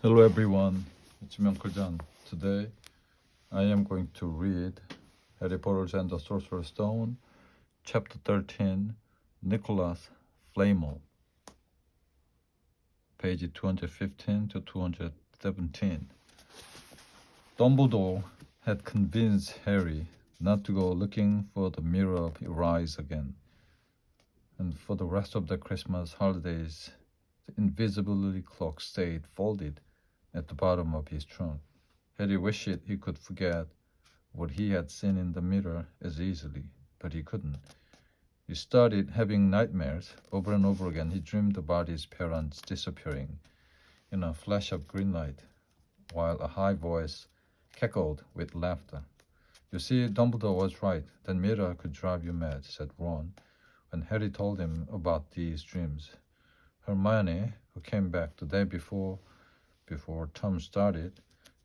Hello everyone, it's me Uncle John. Today I am going to read Harry Potter and the Sorcerer's Stone, Chapter 13, Nicholas Flamel, page 215 to 217. Dumbledore had convinced Harry not to go looking for the Mirror of Rise again, and for the rest of the Christmas holidays, the invisibility cloak stayed folded at the bottom of his trunk. Harry wished he could forget what he had seen in the mirror as easily, but he couldn't. He started having nightmares. Over and over again, he dreamed about his parents disappearing in a flash of green light, while a high voice cackled with laughter. You see, Dumbledore was right. That mirror could drive you mad, said Ron, when Harry told him about these dreams. Hermione, who came back the day before term started,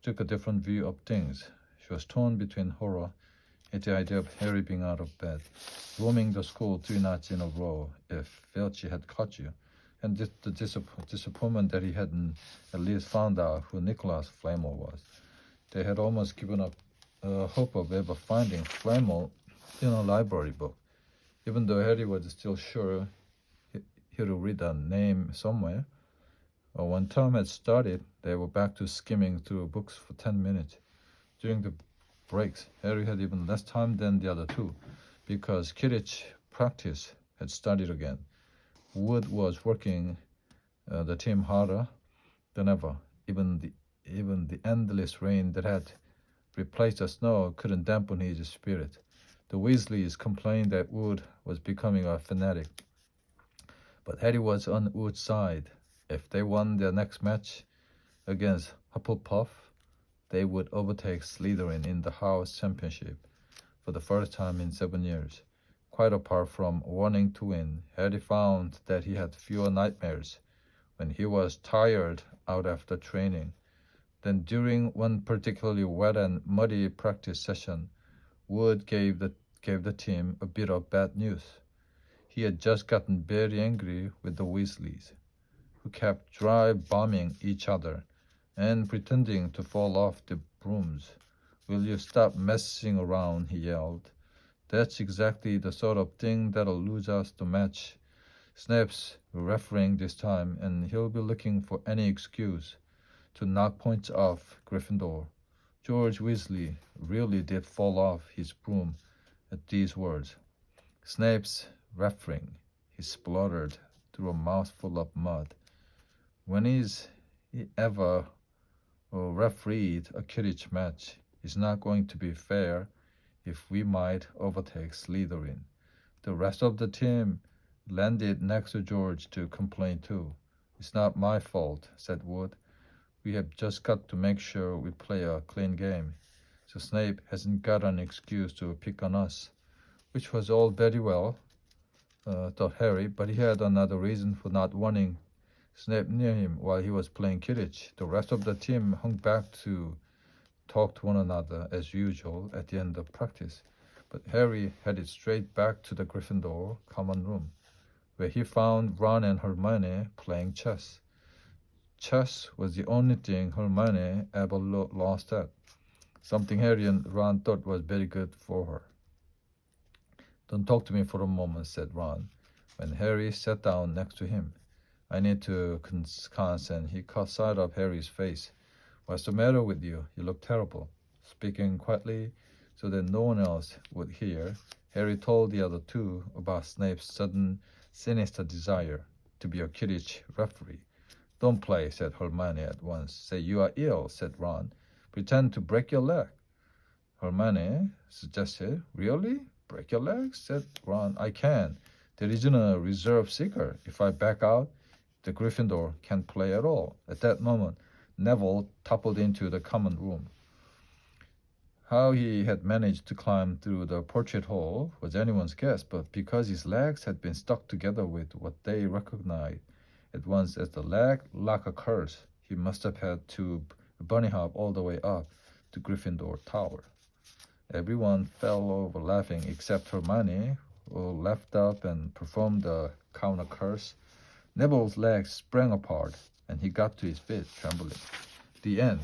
took a different view of things. She was torn between horror at the idea of Harry being out of bed, roaming the school 3 nights in a row if Filch had caught you, and the disappointment that he hadn't at least found out who Nicholas Flamel was. They had almost given up hope of ever finding Flamel in a library book, even though Harry was still sure he would read a name somewhere. When term had started, they were back to skimming through books for 10 minutes. During the breaks, Harry had even less time than the other two, because Quidditch practice had started again. Wood was working the team harder than ever. Even the endless rain that had replaced the snow couldn't dampen his spirit. The Weasleys complained that Wood was becoming a fanatic, but Harry was on Wood's side. If they won their next match against Hufflepuff, they would overtake Slytherin in the house championship for the first time in 7 years. Quite apart from wanting to win, Harry found that he had fewer nightmares when he was tired out after training. Then during one particularly wet and muddy practice session, Wood gave the team a bit of bad news. He had just gotten very angry with the Weasleys, who kept dry bombing each other and pretending to fall off the brooms. Will you stop messing around, he yelled. That's exactly the sort of thing that'll lose us the match. Snape's refereeing this time, and he'll be looking for any excuse to knock points off Gryffindor. George Weasley really did fall off his broom at these words. Snape's refereeing, he spluttered through a mouthful of mud. When is he ever refereed a Quidditch match? It's not going to be fair if we might overtake Slytherin. The rest of the team landed next to George to complain too. It's not my fault, said Wood. We have just got to make sure we play a clean game, so Snape hasn't got an excuse to pick on us. Which was all very well, thought Harry, but he had another reason for not wanting Snape near him while he was playing Quidditch. The rest of the team hung back to talk to one another as usual at the end of practice, but Harry headed straight back to the Gryffindor common room, where he found Ron and Hermione playing chess. Chess was the only thing Hermione ever lost at, something Harry and Ron thought was very good for her. Don't talk to me for a moment, said Ron, when Harry sat down next to him. I need to concentrate. He caught sight of Harry's face. What's the matter with you? You look terrible. Speaking quietly so that no one else would hear, Harry told the other two about Snape's sudden, sinister desire to be a Quidditch referee. Don't play, said Hermione at once. Say you are ill, said Ron. Pretend to break your leg. Hermione suggested. Really? Break your leg? Said Ron. I can. There isn't a reserve seeker. If I back out, the Gryffindor can't play at all. At that moment, Neville toppled into the common room. How he had managed to climb through the portrait hole was anyone's guess, but because his legs had been stuck together with what they recognized at once as the leg locker curse, he must have had to bunny hop all the way up to Gryffindor Tower. Everyone fell over laughing except Hermione, who leapt up and performed the counter curse. Neville's legs sprang apart, and he got to his feet trembling. The end.